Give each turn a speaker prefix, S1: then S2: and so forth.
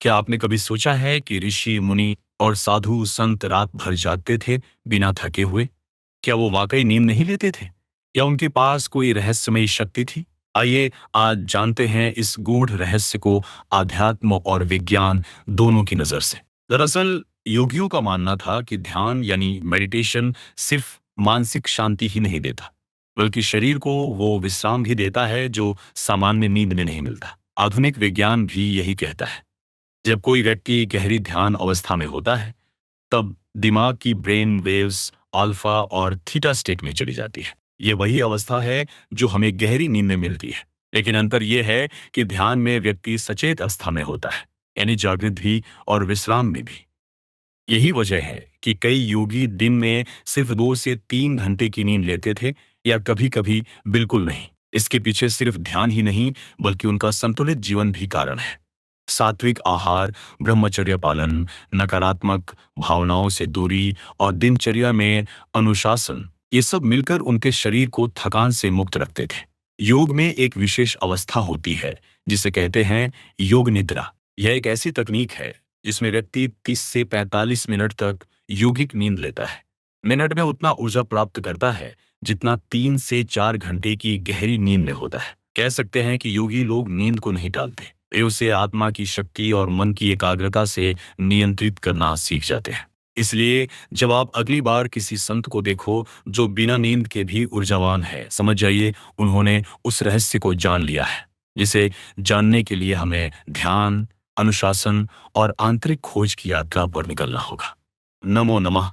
S1: क्या आपने कभी सोचा है कि ऋषि मुनि और साधु संत रात भर जागते थे बिना थके हुए? क्या वो वाकई नींद नहीं लेते थे या उनके पास कोई रहस्यमयी शक्ति थी? आइए आज जानते हैं इस गूढ़ रहस्य को आध्यात्म और विज्ञान दोनों की नजर से। दरअसल योगियों का मानना था कि ध्यान यानी मेडिटेशन सिर्फ मानसिक शांति ही नहीं देता, बल्कि शरीर को वो विश्राम भी देता है जो सामान्य नींद में नहीं मिलता। आधुनिक विज्ञान भी यही कहता है। जब कोई व्यक्ति गहरी ध्यान अवस्था में होता है, तब दिमाग की ब्रेन वेव्स अल्फा और थीटा स्टेट में चली जाती है। ये वही अवस्था है जो हमें गहरी नींद में मिलती है। लेकिन अंतर यह है कि ध्यान में व्यक्ति सचेत अवस्था में होता है, यानी जागृत भी और विश्राम में भी। यही वजह है कि कई योगी दिन में सिर्फ 2 से 3 घंटे की नींद लेते थे या कभी-कभी बिल्कुल नहीं। इसके पीछे सिर्फ ध्यान ही नहीं, बल्कि उनका संतुलित जीवन भी कारण है। सात्विक आहार, ब्रह्मचर्य पालन, नकारात्मक भावनाओं से दूरी और दिनचर्या में अनुशासन, ये सब मिलकर उनके शरीर को थकान से मुक्त रखते थे। योग में एक विशेष अवस्था होती है जिसे कहते हैं योग निद्रा। यह एक ऐसी तकनीक है जिसमें व्यक्ति 30 से 45 मिनट तक यौगिक नींद लेता है। मिनट में उतना ऊर्जा प्राप्त करता है जितना 3 से 4 घंटे की गहरी नींद में होता है। कह सकते हैं कि योगी लोग नींद को नहीं टालते, वे उसे आत्मा की शक्ति और मन की एकाग्रता से नियंत्रित करना सीख जाते हैं। इसलिए जब आप अगली बार किसी संत को देखो जो बिना नींद के भी ऊर्जावान है, समझ जाइए उन्होंने उस रहस्य को जान लिया है, जिसे जानने के लिए हमें ध्यान, अनुशासन और आंतरिक खोज की यात्रा पर निकलना होगा। नमो नमः।